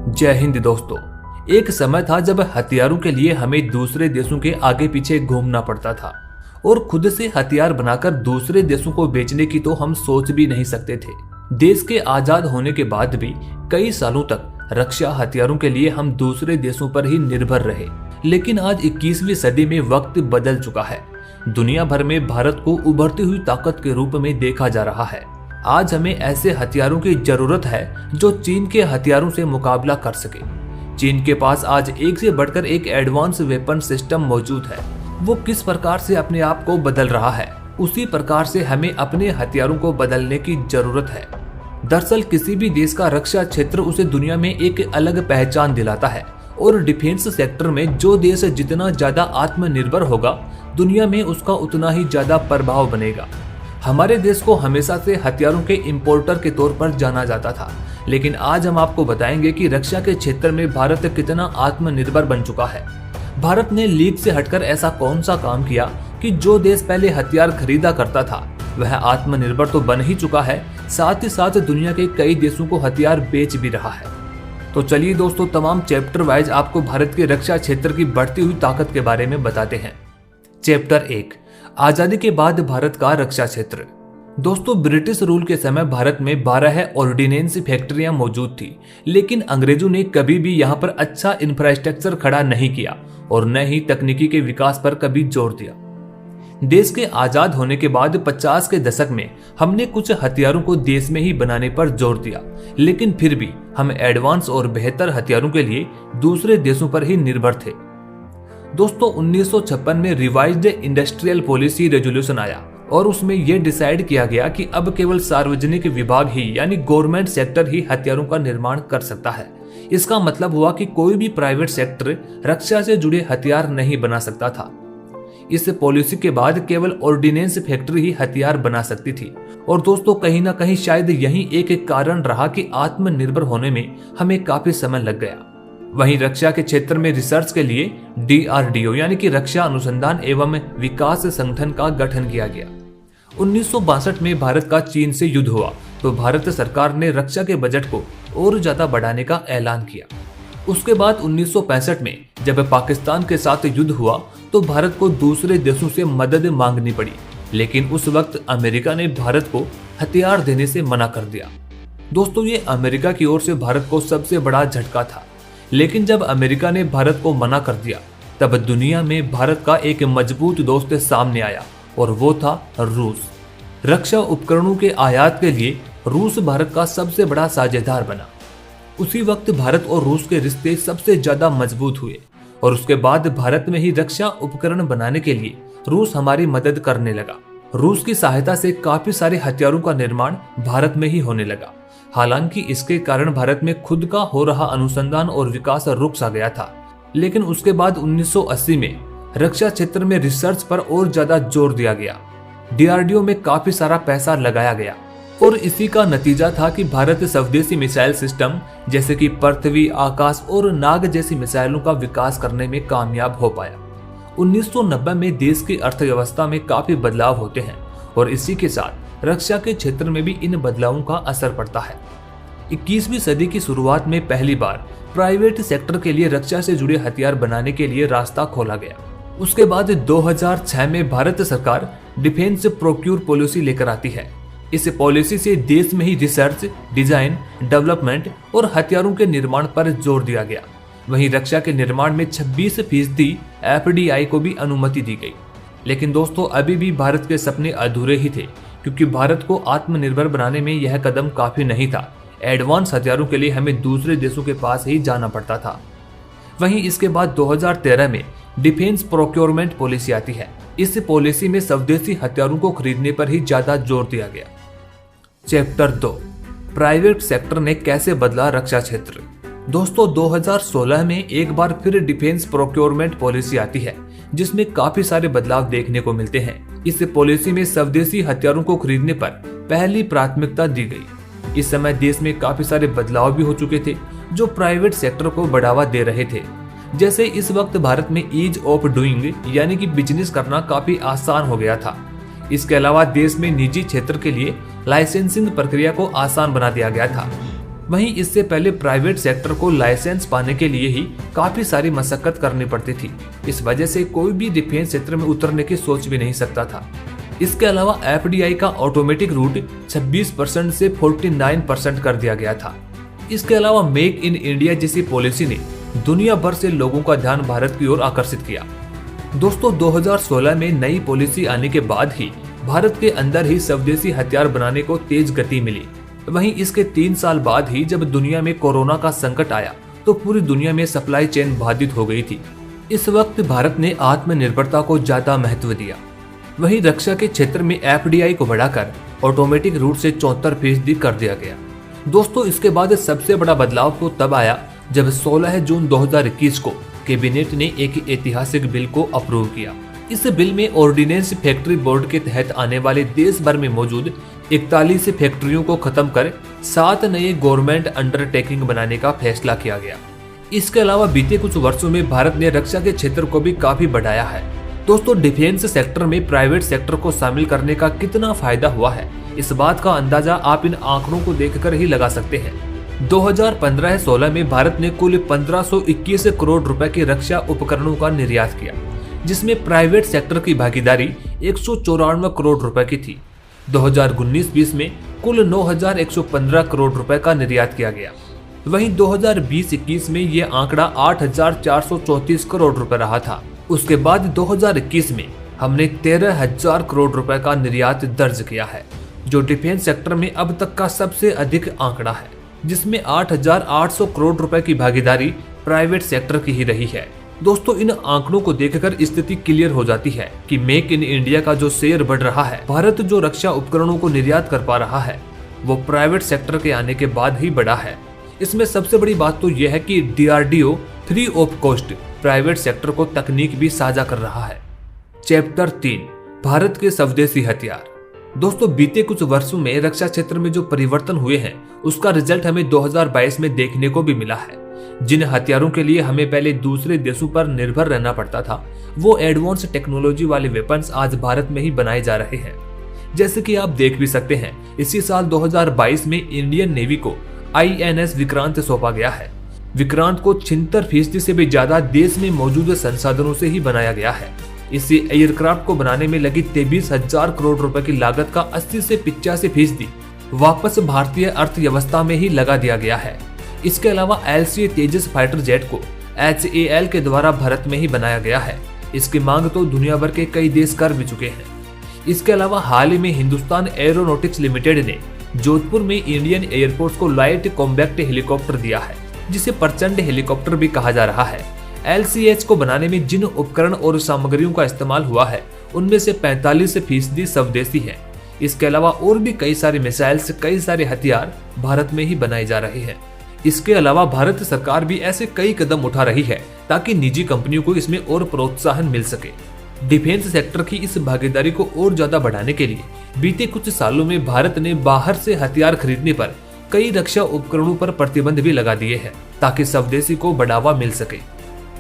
जय हिंद दोस्तों। एक समय था जब हथियारों के लिए हमें दूसरे देशों के आगे पीछे घूमना पड़ता था और खुद से हथियार बनाकर दूसरे देशों को बेचने की तो हम सोच भी नहीं सकते थे। देश के आजाद होने के बाद भी कई सालों तक रक्षा हथियारों के लिए हम दूसरे देशों पर ही निर्भर रहे। लेकिन आज 21वीं सदी में वक्त बदल चुका है। दुनिया भर में भारत को उभरती हुई ताकत के रूप में देखा जा रहा है। आज हमें ऐसे हथियारों की जरूरत है जो चीन के हथियारों से मुकाबला कर सके। चीन के पास आज एक से बढ़कर एक एडवांस वेपन सिस्टम मौजूद है। वो किस प्रकार से अपने आप को बदल रहा है, उसी प्रकार से हमें अपने हथियारों को बदलने की जरूरत है। दरअसल किसी भी देश का रक्षा क्षेत्र उसे दुनिया में एक अलग पहचान दिलाता है और डिफेंस सेक्टर में जो देश जितना ज्यादा आत्मनिर्भर होगा, दुनिया में उसका उतना ही ज्यादा प्रभाव बनेगा। हमारे देश को हमेशा से हथियारों के इंपोर्टर के तौर पर जाना जाता था, लेकिन आज हम आपको बताएंगे कि रक्षा के क्षेत्र में भारत कितना आत्मनिर्भर बन चुका है। भारत ने लीग से हटकर ऐसा कौन सा काम किया कि जो देश पहले हथियार खरीदा करता था वह आत्मनिर्भर तो बन ही चुका है, साथ ही साथ दुनिया के कई देशों को हथियार बेच भी रहा है। तो चलिए दोस्तों, तमाम चैप्टर वाइज आपको भारत के रक्षा क्षेत्र की बढ़ती हुई ताकत के बारे में बताते हैं। चैप्टर 1, आजादी के बाद भारत का रक्षा क्षेत्र। दोस्तों, ब्रिटिश रूल के समय भारत में 12 ऑर्डिनेंस फैक्ट्रियां मौजूद थी, लेकिन अंग्रेजों ने कभी भी यहां पर अच्छा इंफ्रास्ट्रक्चर खड़ा नहीं किया और न ही तकनीकी के विकास पर कभी जोर दिया। देश के आजाद होने के बाद 50 के दशक में हमने कुछ हथियारों को देश में ही बनाने पर जोर दिया, लेकिन फिर भी हम एडवांस और बेहतर हथियारों के लिए दूसरे देशों पर ही निर्भर थे। दोस्तों, 1956 में रिवाइज्ड इंडस्ट्रियल पॉलिसी रेजोल्यूशन आया और उसमें यह डिसाइड किया गया कि अब केवल सार्वजनिक विभाग ही यानी गवर्नमेंट सेक्टर ही हथियारों का निर्माण कर सकता है। इसका मतलब हुआ कि कोई भी प्राइवेट सेक्टर रक्षा से जुड़े हथियार नहीं बना सकता था। इस पॉलिसी के बाद केवल ऑर्डिनेंस फैक्ट्री ही हथियार बना सकती थी। और दोस्तों, कहीं ना कहीं शायद यही एक कारण रहा कि आत्मनिर्भर होने में हमें काफी समय लग गया। वहीं रक्षा के क्षेत्र में रिसर्च के लिए DRDO यानी कि रक्षा अनुसंधान एवं विकास संगठन का गठन किया गया। 1962 में भारत का चीन से युद्ध हुआ तो भारत सरकार ने रक्षा के बजट को और ज्यादा बढ़ाने का ऐलान किया। उसके बाद 1965 में जब पाकिस्तान के साथ युद्ध हुआ तो भारत को दूसरे देशों से मदद मांगनी पड़ी, लेकिन उस वक्त अमेरिका ने भारत को हथियार देने से मना कर दिया। दोस्तों, ये अमेरिका की ओर से भारत को सबसे बड़ा झटका था। लेकिन जब अमेरिका ने भारत को मना कर दिया तब दुनिया में भारत का एक मजबूत दोस्त सामने आया और वो था रूस। रक्षा उपकरणों के आयात के लिए रूस भारत का सबसे बड़ा साझेदार बना। उसी वक्त भारत और रूस के रिश्ते सबसे ज्यादा मजबूत हुए और उसके बाद भारत में ही रक्षा उपकरण बनाने के लिए रूस हमारी मदद करने लगा। रूस की सहायता से काफी सारे हथियारों का निर्माण भारत में ही होने लगा। हालांकि इसके कारण भारत में खुद का हो रहा अनुसंधान और विकास रुक सा गया था, लेकिन उसके बाद 1980 में रक्षा क्षेत्र में रिसर्च पर और ज्यादा जोर दिया गया। DRDO में काफी सारा पैसा लगाया गया और इसी का नतीजा था कि भारत स्वदेशी मिसाइल सिस्टम जैसे कि पृथ्वी, आकाश और नाग जैसी मिसाइलों का विकास करने में कामयाब हो पाया। 1990 में देश की अर्थव्यवस्था में काफी बदलाव होते हैं और इसी के साथ रक्षा के क्षेत्र में भी इन बदलावों का असर पड़ता है। 21वीं सदी की शुरुआत में पहली बार प्राइवेट सेक्टर के लिए रक्षा से जुड़े हथियार बनाने के लिए रास्ता खोला गया। उसके बाद 2006 में भारत सरकार डिफेंस प्रोक्योर पॉलिसी लेकर आती है। इस पॉलिसी से देश में ही रिसर्च, डिजाइन, डेवलपमेंट और हथियारों के निर्माण पर जोर दिया गया। वहीं रक्षा के निर्माण में 26% FDI को भी अनुमति दी गई। लेकिन दोस्तों, अभी भी भारत के सपने अधूरे ही थे, क्योंकि भारत को आत्मनिर्भर बनाने में यह कदम काफी नहीं था। एडवांस हथियारों के लिए हमें दूसरे देशों के पास ही जाना पड़ता था। वहीं इसके बाद 2013 में डिफेंस प्रोक्योरमेंट पॉलिसी आती है। इस पॉलिसी में स्वदेशी हथियारों को खरीदने पर ही ज्यादा जोर दिया गया। चैप्टर 2, प्राइवेट सेक्टर ने कैसे बदला रक्षा क्षेत्र। दोस्तों, 2016 में एक बार फिर डिफेंस प्रोक्योरमेंट पॉलिसी आती है, जिसमें काफी सारे बदलाव देखने को मिलते हैं। इस पॉलिसी में स्वदेशी हथियारों को खरीदने पर पहली प्राथमिकता दी गई। इस समय देश में काफी सारे बदलाव भी हो चुके थे जो प्राइवेट सेक्टर को बढ़ावा दे रहे थे। जैसे इस वक्त भारत में ईज ऑफ डूइंग यानी कि बिजनेस करना काफी आसान हो गया था। इसके अलावा देश में निजी क्षेत्र के लिए लाइसेंसिंग प्रक्रिया को आसान बना दिया गया था। वहीं इससे पहले प्राइवेट सेक्टर को लाइसेंस पाने के लिए ही काफी सारी मशक्कत करनी पड़ती थी। इस वजह से कोई भी डिफेंस क्षेत्र में उतरने की सोच भी नहीं सकता था। इसके अलावा एफडीआई का ऑटोमेटिक रूट 26% से 49% कर दिया गया था। इसके अलावा मेक इन इंडिया जैसी पॉलिसी ने दुनिया भर से लोगों का ध्यान भारत की ओर आकर्षित किया। दोस्तों 2016 में नई पॉलिसी आने के बाद ही भारत के अंदर ही स्वदेशी हथियार बनाने को तेज गति मिली। वहीं इसके 3 साल बाद ही जब दुनिया में कोरोना का संकट आया तो पूरी दुनिया में सप्लाई चेन बाधित हो गई थी। इस वक्त भारत ने आत्मनिर्भरता को ज्यादा महत्व दिया। वहीं रक्षा के क्षेत्र में एफडीआई को बढ़ाकर ऑटोमेटिक रूट से 74% कर दिया गया। दोस्तों इसके बाद सबसे बड़ा बदलाव तो तब आया जब 16 जून 2021 को कैबिनेट ने एक ऐतिहासिक बिल को अप्रूव किया। इस बिल में ऑर्डिनेंस फैक्ट्री बोर्ड के तहत आने वाले देश भर में मौजूद 41 फैक्ट्रियों को खत्म कर 7 नए गवर्नमेंट अंडरटेकिंग बनाने का फैसला किया गया। इसके अलावा बीते कुछ वर्षों में भारत ने रक्षा के क्षेत्र को भी काफी बढ़ाया है। दोस्तों डिफेंस सेक्टर में प्राइवेट सेक्टर को शामिल करने का कितना फायदा हुआ है, इस बात का अंदाजा आप इन आंकड़ों को देखकर ही लगा सकते हैं। 2015-16 में भारत ने कुल 1521 करोड़ रुपए के रक्षा उपकरणों का निर्यात किया, जिसमें प्राइवेट सेक्टर की भागीदारी 194 करोड़ रुपए की थी। 2019-20 में कुल 9115 करोड़ रुपए का निर्यात किया गया। वहीं 2020-21 में यह आंकड़ा 8434 करोड़ रुपए रहा था। उसके बाद 2021 में हमने 13000 करोड़ रुपए का निर्यात दर्ज किया है, जो डिफेंस सेक्टर में अब तक का सबसे अधिक आंकड़ा है, जिसमें 8800 करोड़ रुपए की भागीदारी प्राइवेट सेक्टर की ही रही है। दोस्तों इन आंकड़ों को देखकर स्थिति क्लियर हो जाती है कि मेक इन इंडिया का जो शेयर बढ़ रहा है, भारत जो रक्षा उपकरणों को निर्यात कर पा रहा है, वो प्राइवेट सेक्टर के आने के बाद ही बढ़ा है। इसमें सबसे बड़ी बात तो यह है कि DRDO free of cost private sector को तकनीक भी साझा कर रहा है। चैप्टर 3 भारत के स्वदेशी हथियार। दोस्तों बीते कुछ वर्षों में रक्षा क्षेत्र में जो परिवर्तन हुए हैं, उसका रिजल्ट हमें 2022 में देखने को भी मिला है। जिन हथियारों के लिए हमें पहले दूसरे देशों पर निर्भर रहना पड़ता था, वो एडवांस टेक्नोलॉजी वाले वेपन्स आज भारत में ही बनाए जा रहे हैं। जैसे कि आप देख भी सकते हैं, इसी साल 2022 में इंडियन नेवी को INS विक्रांत सौंपा गया है। विक्रांत को 76% से भी ज्यादा देश में मौजूद संसाधनों से ही बनाया गया है। इस एयरक्राफ्ट को बनाने में लगी 23,000 करोड़ रुपए की लागत का 80 से 85% वापस भारतीय अर्थव्यवस्था में ही लगा दिया गया है। इसके अलावा LCA तेजस फाइटर जेट को HAL के द्वारा भारत में ही बनाया गया है। इसकी मांग तो दुनिया भर के कई देश कर भी चुके हैं। इसके अलावा हाल ही में हिंदुस्तान एरोनॉटिक्स लिमिटेड ने जोधपुर में इंडियन एयरफोर्स को लाइट कॉम्बैक्ट हेलीकॉप्टर दिया है, जिसे प्रचंड हेलीकॉप्टर भी कहा जा रहा है। LCH को बनाने में जिन उपकरण और सामग्रियों का इस्तेमाल हुआ है, उनमें से 45% स्वदेशी है। इसके अलावा और भी कई सारे मिसाइल्स, कई सारे हथियार भारत में ही बनाए जा रहे हैं। इसके अलावा भारत सरकार भी ऐसे कई कदम उठा रही है ताकि निजी कंपनियों को इसमें और प्रोत्साहन मिल सके। डिफेंस सेक्टर की इस भागीदारी को और ज्यादा बढ़ाने के लिए बीते कुछ सालों में भारत ने बाहर से हथियार खरीदने पर कई रक्षा उपकरणों पर प्रतिबंध भी लगा दिए हैं, ताकि स्वदेशी को बढ़ावा मिल सके।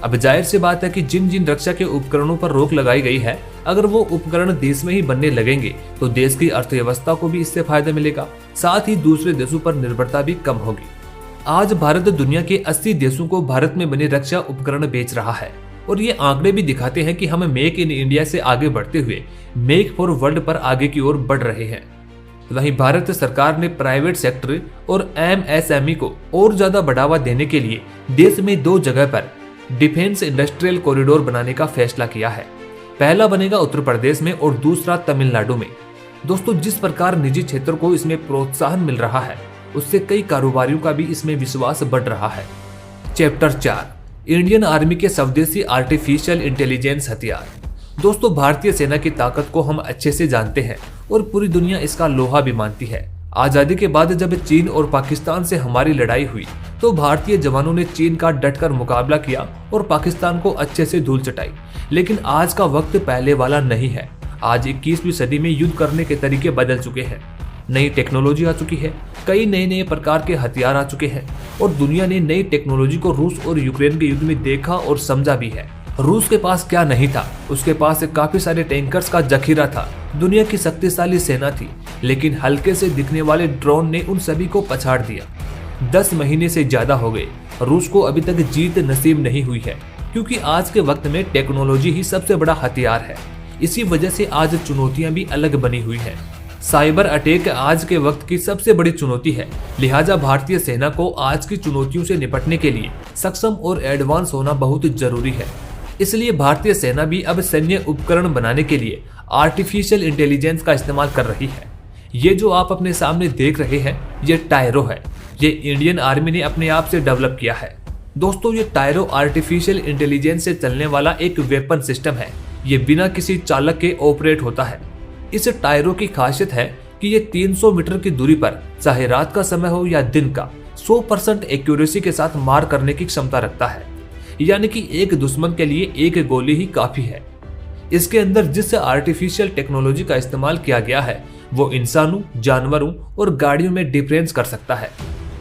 अब जाहिर सी बात है कि जिन जिन रक्षा के उपकरणों पर रोक लगाई गई है, अगर वो उपकरण देश में ही बनने लगेंगे तो देश की अर्थव्यवस्था को भी इससे फायदा मिलेगा, साथ ही दूसरे देशों पर निर्भरता भी कम होगी। आज भारत दुनिया के 80 देशों को भारत में बने रक्षा उपकरण बेच रहा है, और ये आंकड़े भी दिखाते हैं कि हम मेक इन इंडिया से आगे बढ़ते हुए मेक फॉर वर्ल्ड पर आगे की ओर बढ़ रहे हैं। वहीं भारत सरकार ने प्राइवेट सेक्टर और MSME को और ज्यादा बढ़ावा देने के लिए देश में 2 जगह पर डिफेंस इंडस्ट्रियल कॉरिडोर बनाने का फैसला किया है। पहला बनेगा उत्तर प्रदेश में और दूसरा तमिलनाडु में। दोस्तों जिस प्रकार निजी क्षेत्र को इसमें प्रोत्साहन मिल रहा है, उससे कई कारोबारियों का भी इसमें विश्वास बढ़ रहा है। चैप्टर 4 इंडियन आर्मी के स्वदेशी आर्टिफिशियल इंटेलिजेंस हथियार। दोस्तों भारतीय सेना की ताकत को हम अच्छे से जानते हैं और पूरी दुनिया इसका लोहा भी मानती है। आजादी के बाद जब चीन और पाकिस्तान से हमारी लड़ाई हुई तो भारतीय जवानों ने चीन का डटकर मुकाबला किया और पाकिस्तान को अच्छे से धूल चटाई। लेकिन आज का वक्त पहले वाला नहीं है। आज 21वीं सदी में युद्ध करने के तरीके बदल चुके हैं। नई टेक्नोलॉजी आ चुकी है, कई नए नए प्रकार के हथियार आ चुके हैं और दुनिया ने नई टेक्नोलॉजी को रूस और यूक्रेन के युद्ध में देखा और समझा भी है। रूस के पास क्या नहीं था, उसके पास काफी सारे टैंकर्स का जखीरा था, दुनिया की शक्तिशाली सेना थी, लेकिन हल्के से दिखने वाले ड्रोन ने उन सभी को पछाड़ दिया। 10 महीने से ज्यादा हो गए, रूस को अभी तक जीत नसीब नहीं हुई है, क्योंकि आज के वक्त में टेक्नोलॉजी ही सबसे बड़ा हथियार है। इसी वजह से आज चुनौतियां भी अलग बनी हुई है। साइबर अटैक आज के वक्त की सबसे बड़ी चुनौती है, लिहाजा भारतीय सेना को आज की चुनौतियों से निपटने के लिए सक्षम और एडवांस होना बहुत जरूरी है। इसलिए भारतीय सेना भी अब सैन्य उपकरण बनाने के लिए आर्टिफिशियल इंटेलिजेंस का इस्तेमाल कर रही है। ये जो आप अपने सामने देख रहे हैं, ये टायरो है। ये इंडियन आर्मी ने अपने आप से डेवलप किया है। दोस्तों, ये टायरो आर्टिफिशियल इंटेलिजेंस से चलने वाला एक वेपन सिस्टम है। ये बिना किसी चालक के ऑपरेट होता है। इस टायरो की खासियत है कि ये 300 मीटर की दूरी पर, चाहे रात का समय हो या दिन का, 100% एक्यूरेसी के साथ मार करने की क्षमता रखता है। यानी कि एक दुश्मन के लिए एक गोली ही काफी है। इसके अंदर जिस आर्टिफिशियल टेक्नोलॉजी का इस्तेमाल किया गया है, वो इंसानों, जानवरों और गाड़ियों में डिफरेंस कर सकता है।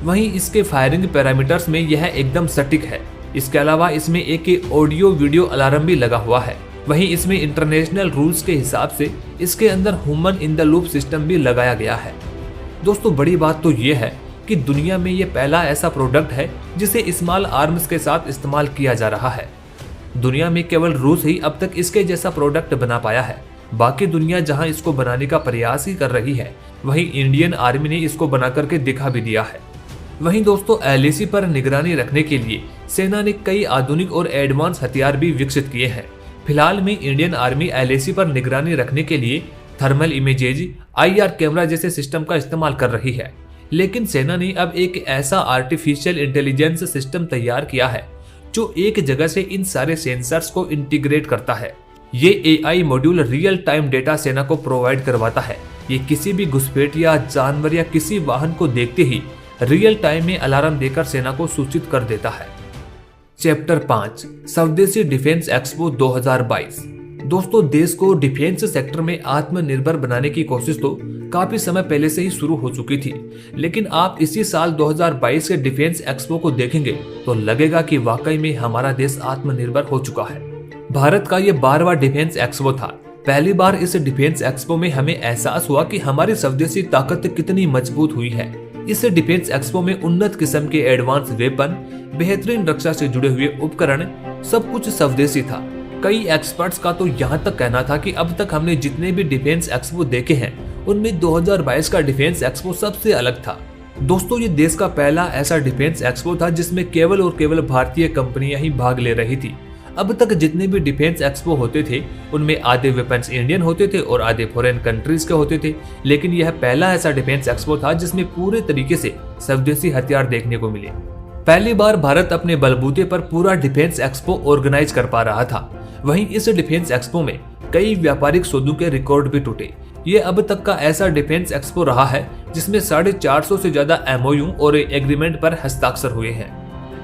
वहीं इसके फायरिंग पैरामीटर्स में यह एकदम सटीक है। इसके अलावा इसमें एक ऑडियो वीडियो अलार्म भी लगा हुआ है। वहीं इसमें इंटरनेशनल रूल्स के हिसाब से इसके अंदर human in the loop system भी लगाया गया है। दोस्तों, बड़ी बात तो ये है कि दुनिया में ये पहला ऐसा प्रोडक्ट है जिसे स्मॉल आर्म्स के साथ इस्तेमाल किया जा रहा है। दुनिया में केवल रूस ही अब तक इसके जैसा प्रोडक्ट बना पाया है। बाकी दुनिया जहां इसको बनाने का प्रयास ही कर रही है, वहीं इंडियन आर्मी ने इसको बना करके दिखा भी दिया है। वहीं दोस्तों, एलएसी पर निगरानी रखने के लिए सेना ने कई आधुनिक और एडवांस हथियार भी विकसित किए हैं। फिलहाल में इंडियन आर्मी एलएसी पर निगरानी रखने के लिए थर्मल इमेजेज, आईआर कैमरा जैसे सिस्टम का इस्तेमाल कर रही है। लेकिन सेना ने अब एक ऐसा आर्टिफिशियल इंटेलिजेंस सिस्टम तैयार किया है जो एक जगह से इन सारे सेंसर्स को इंटीग्रेट करता है। ये AI module real time data सेना को प्रोवाइड करवाता है। ये किसी भी घुसपैठ या जानवर या किसी वाहन को देखते ही रियल टाइम में अलार्म देकर सेना को सूचित कर देता है। चैप्टर 5, स्वदेशी डिफेंस एक्सपो 2022। दोस्तों, देश को डिफेंस सेक्टर में आत्मनिर्भर बनाने की कोशिश तो काफी समय पहले से ही शुरू हो चुकी थी, लेकिन आप इसी साल 2022 के डिफेंस एक्सपो को देखेंगे तो लगेगा कि वाकई में हमारा देश आत्मनिर्भर हो चुका है। भारत का ये 12वां डिफेंस एक्सपो था। पहली बार इस डिफेंस एक्सपो में हमें एहसास हुआ कि हमारी स्वदेशी ताकत कितनी मजबूत हुई है। इस डिफेंस एक्सपो में उन्नत किस्म के एडवांस वेपन, बेहतरीन रक्षा से जुड़े हुए उपकरण, सब कुछ स्वदेशी था। कई एक्सपर्ट्स का तो यहाँ तक कहना था कि अब तक हमने जितने भी डिफेंस एक्सपो देखे हैं, उनमें 2022 का डिफेंस एक्सपो सबसे अलग था। दोस्तों, ये देश का पहला ऐसा डिफेंस एक्सपो था जिसमें केवल और केवल भारतीय कंपनियां ही भाग ले रही थी। अब तक जितने भी डिफेंस एक्सपो होते थे, उनमें आधे वेपन्स इंडियन होते थे और आधे फॉरेन कंट्रीज के होते थे, लेकिन यह पहला ऐसा डिफेंस एक्सपो था जिसमें पूरे तरीके से स्वदेशी हथियार देखने को मिले। पहली बार भारत अपने बलबूते पर पूरा डिफेंस एक्सपो ऑर्गेनाइज कर पा रहा था। वहीं इस डिफेंस एक्सपो में कई व्यापारिक सौदों के रिकॉर्ड भी टूटे। ये अब तक का ऐसा डिफेंस एक्सपो रहा है जिसमें 450 से ज्यादा एमओयू और एग्रीमेंट पर हस्ताक्षर हुए हैं।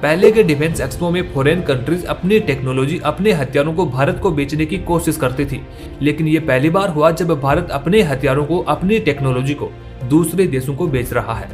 पहले के डिफेंस एक्सपो में फॉरेन कंट्रीज अपनी टेक्नोलॉजी, अपने हथियारों को भारत को बेचने की कोशिश करती थी, लेकिन ये पहली बार हुआ जब भारत अपने हथियारों को, अपनी टेक्नोलॉजी को दूसरे देशों को बेच रहा है।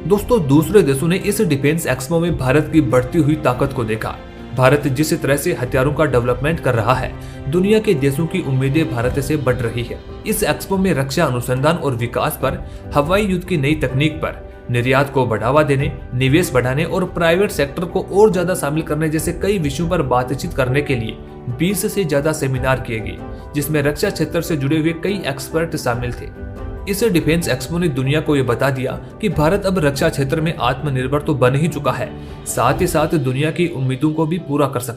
दोस्तों, दूसरे देशों ने इस डिफेंस एक्सपो में भारत की बढ़ती हुई ताकत को देखा। भारत जिस तरह से हथियारों का डेवलपमेंट कर रहा है, दुनिया के देशों की उम्मीदें भारत से बढ़ रही है। इस एक्सपो में रक्षा अनुसंधान और विकास पर, हवाई युद्ध की नई तकनीक पर, निर्यात को बढ़ावा देने, निवेश बढ़ाने और प्राइवेट सेक्टर को और ज्यादा शामिल करने जैसे कई विषयों पर बातचीत करने के लिए 20 से ज्यादा सेमिनार किए गए, जिसमें रक्षा क्षेत्र से जुड़े हुए कई एक्सपर्ट शामिल थे। इस डिफेंस एक्सपो ने दुनिया को यह बता दिया कि भारत अब रक्षा क्षेत्र में आत्मनिर्भर तो बन ही चुका है, साथ ही साथ दुनिया की उम्मीदों को भी पूरा कर सकता है।